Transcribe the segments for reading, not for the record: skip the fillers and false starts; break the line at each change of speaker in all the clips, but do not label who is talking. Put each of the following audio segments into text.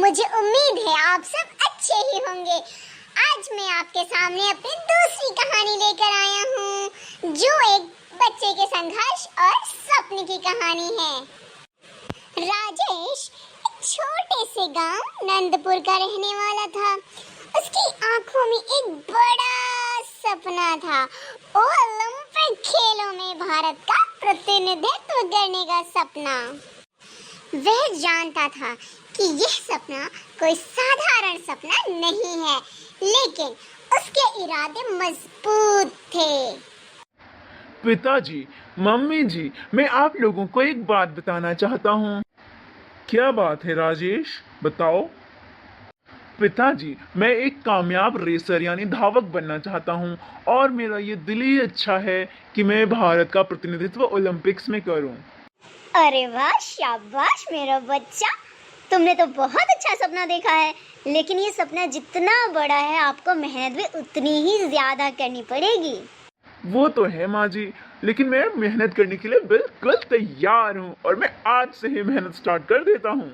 मुझे उम्मीद है आप सब अच्छे ही होंगे। आज मैं आपके सामने अपनी दूसरी कहानी लेकर आया हूँ, जो एक बच्चे के संघर्ष और सपने की कहानी है। राजेश एक छोटे से गांव नंदपुर का रहने वाला था। उसकी आंखों में एक बड़ा सपना था, ओलंपिक खेलों में भारत का प्रतिनिधित्व करने का सपना। वह जानता था कि यह सपना कोई साधारण सपना नहीं है, लेकिन उसके इरादे मजबूत थे।
पिताजी, मम्मी जी, मैं आप लोगों को एक बात बताना चाहता हूँ। क्या बात है राजेश, बताओ। पिताजी, मैं एक कामयाब रेसर यानी धावक बनना चाहता हूँ और मेरा ये दिली इच्छा है कि मैं भारत का प्रतिनिधित्व ओलंपिक्स में करूँ।
अरे वाह, शाबाश मेरा बच्चा, तुमने तो बहुत अच्छा सपना देखा है। लेकिन ये सपना जितना बड़ा है, आपको मेहनत भी उतनी ही ज्यादा करनी पड़ेगी।
वो तो है माँ जी, लेकिन मैं मेहनत करने के लिए बिल्कुल तैयार हूँ और मैं आज से ही मेहनत स्टार्ट कर देता हूँ।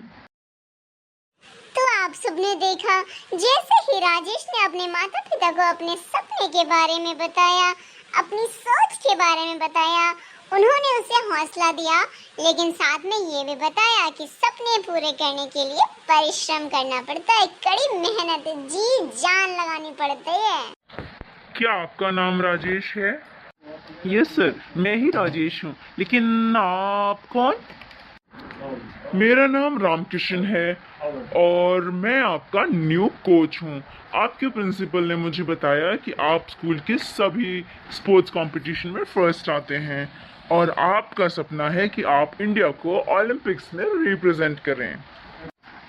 तो आप सबने देखा, जैसे ही राजेश ने अपने माता पिता को अपने सपने के बारे में बताया, अपनी सोच के बारे में बताया, उन्होंने उसे हौसला दिया, लेकिन साथ में ये भी बताया कि सपने पूरे करने के लिए परिश्रम करना पड़ता है, कड़ी मेहनत, जी जान लगानी पड़ती है।
क्या आपका नाम राजेश है? यस सर, मैं ही राजेश हूँ, लेकिन आप कौन? मेरा नाम रामकिशन है और मैं आपका न्यू कोच हूँ। आपके प्रिंसिपल ने मुझे बताया कि आप स्कूल के सभी स्पोर्ट्स कंपटीशन में फर्स्ट आते हैं और आपका सपना है कि आप इंडिया को ओलंपिक्स में रिप्रेजेंट करें।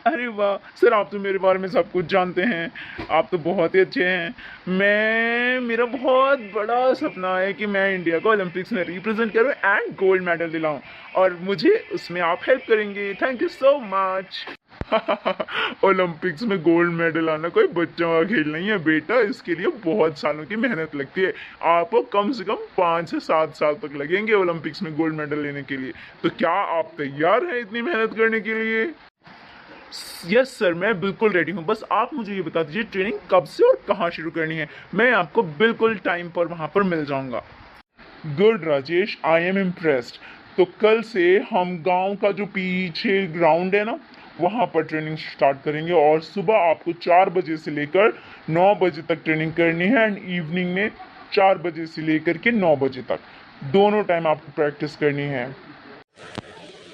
अरे वाह सर, आप तो मेरे बारे में सब कुछ जानते हैं, आप तो बहुत ही अच्छे हैं। मेरा बहुत बड़ा सपना है कि मैं इंडिया को ओलंपिक्स में रिप्रेजेंट करूं एंड गोल्ड मेडल दिलाऊं, और मुझे उसमें आप हेल्प करेंगे। Thank you so much. Olympics में गोल्ड मेडल आना कोई बच्चों का खेल नहीं है बेटा, इसके लिए बहुत सालों की मेहनत लगती है। आपको कम से कम 5 से 7 साल तक लगेंगे ओलंपिक्स में गोल्ड मेडल लेने के लिए। तो क्या आप तैयार हैं इतनी मेहनत करने के लिए? यस सर, मैं बिल्कुल रेडी हूँ। बस आप मुझे ये बता दीजिए ट्रेनिंग कब से और कहाँ शुरू करनी है, मैं आपको बिल्कुल टाइम पर वहाँ पर मिल जाऊँगा। Good Rajesh, I am impressed. तो कल से हम गांव का जो पीछे ग्राउंड है ना, वहाँ पर ट्रेनिंग स्टार्ट करेंगे और सुबह आपको 4 बजे से लेकर 9 बजे तक ट्रेनिंग करनी है एंड इवनिंग में 4 बजे से लेकर के 9 बजे तक दोनों टाइम आपको प्रैक्टिस करनी है।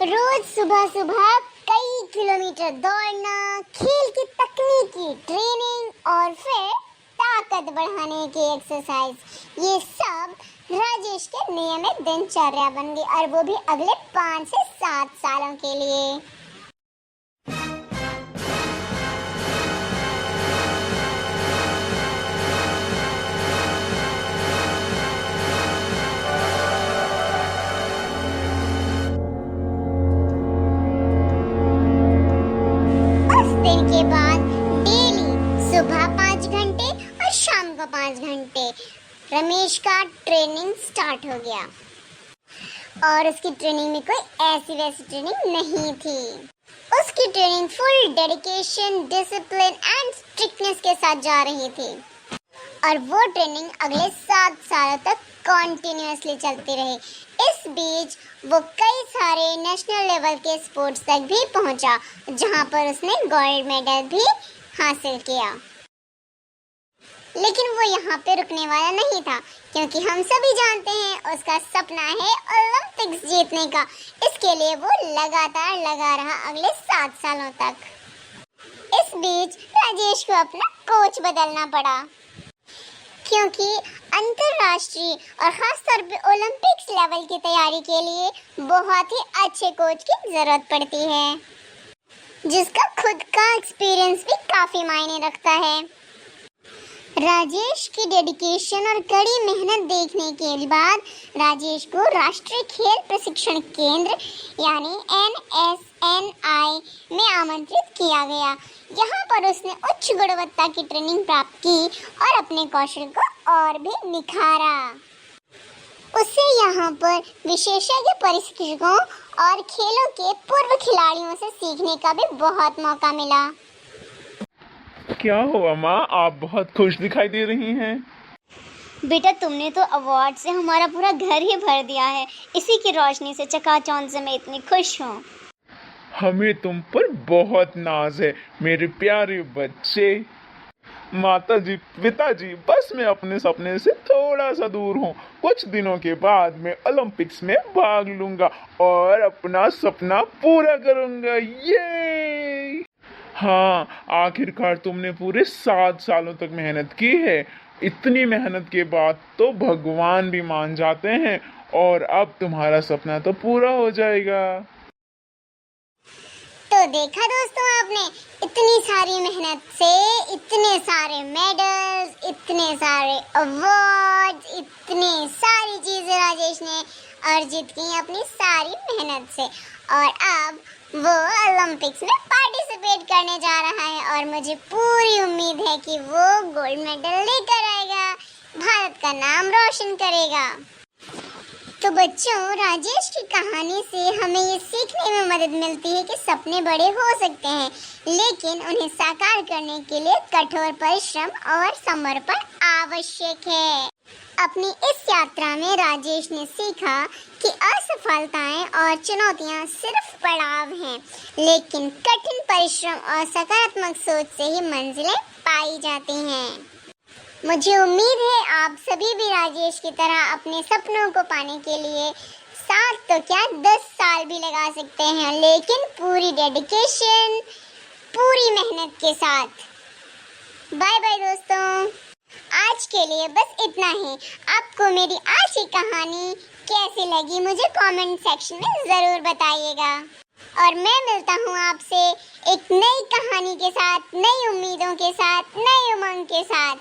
रोज सुबह सुबह कई किलोमीटर दौड़ना, खेल की तकनीकी ट्रेनिंग और फिर ताकत बढ़ाने की एक्सरसाइज, ये सब राजेश के नियमित दिनचर्या बन गई, और वो भी अगले 5 से 7 सालों के लिए। के बाद डेली सुबह 5 घंटे और शाम को 5 घंटे रमेश का ट्रेनिंग स्टार्ट हो गया। और उसकी ट्रेनिंग में कोई ऐसी वैसी ट्रेनिंग नहीं थी। उसकी training full dedication, discipline and strictness के साथ जा रही थी, और वो ट्रेनिंग अगले 7 सालों तक कॉन्टिन्यूसली चलती रही। इस बीच वो कई सारे नेशनल लेवल के स्पोर्ट्स तक भी पहुंचा, जहां पर उसने गोल्ड मेडल भी हासिल किया। लेकिन वो यहाँ पे रुकने वाला नहीं था, क्योंकि हम सभी जानते हैं उसका सपना है ओलंपिक्स जीतने का। इसके लिए वो लगातार लगा रहा अगले 7 सालों तक। इस बीच राजेश को अपना कोच बदलना पड़ा, क्योंकि अंतरराष्ट्रीय और खास तौर पे ओलंपिक्स लेवल की तैयारी के लिए बहुत ही अच्छे कोच की जरूरत पड़ती है, जिसका खुद का एक्सपीरियंस भी काफी मायने रखता है। राजेश की डेडिकेशन और कड़ी मेहनत देखने के बाद राजेश को राष्ट्रीय खेल प्रशिक्षण केंद्र यानी NSNI में आमंत्रित किया गया। यहाँ पर उसने उच्च गुणवत्ता की ट्रेनिंग प्राप्त की और अपने कौशल को और भी निखारा। उसे यहाँ पर विशेषज्ञ प्रशिक्षकों और खेलों के पूर्व खिलाड़ियों से सीखने का भी बहुत मौका मिला।
क्या हुआ माँ, आप बहुत खुश दिखाई दे रही हैं।
बेटा तुमने तो अवार्ड से हमारा पूरा घर ही भर दिया है। इसी की रोशनी से चकाचौंध से मैं इतनी खुश हूँ।
हमें तुम पर बहुत नाज है मेरे प्यारे बच्चे। माता जी, पिताजी, बस मैं अपने सपने से थोड़ा सा दूर हूँ। कुछ दिनों के बाद मैं ओलंपिक्स में भाग लूंगा और अपना सपना पूरा करूंगा। ये हाँ, आखिरकार तुमने पूरे 7 सालों तक मेहनत की है। इतनी मेहनत के बाद तो भगवान भी मान जाते हैं और अब तुम्हारा सपना तो पूरा हो जाएगा।
तो देखा दोस्तों आपने, इतनी सारी मेहनत से इतने सारे मेडल्स, इतने सारे अवार्ड्स, इतनी सारी चीजें राजेश ने अर्जित की अपनी सारी मेहनत से। और अब वो ओलंपिक्स में पार्टिसिपेट करने जा रहा है और मुझे पूरी उम्मीद है कि वो गोल्ड मेडल लेकर आएगा, भारत का नाम रोशन करेगा। तो बच्चों, राजेश की कहानी से हमें ये सीखने में मदद मिलती है कि सपने बड़े हो सकते हैं, लेकिन उन्हें साकार करने के लिए कठोर परिश्रम और समर्पण आवश्यक है। अपनी इस यात्रा में राजेश ने सीखा कि असफलताएं और चुनौतियां सिर्फ पड़ाव हैं, लेकिन कठिन परिश्रम और सकारात्मक सोच से ही मंजिलें पाई जाती हैं। मुझे उम्मीद है आप सभी भी राजेश की तरह अपने सपनों को पाने के लिए 7 तो क्या 10 साल भी लगा सकते हैं, लेकिन पूरी डेडिकेशन, पूरी मेहनत के साथ। बाय बाय दोस्तों, आज के लिए बस इतना ही। आपको मेरी आज की कहानी कैसी लगी मुझे कमेंट सेक्शन में ज़रूर बताइएगा। और मैं मिलता हूँ आपसे एक नई कहानी के साथ, नई उम्मीदों के साथ, नई उमंग के साथ।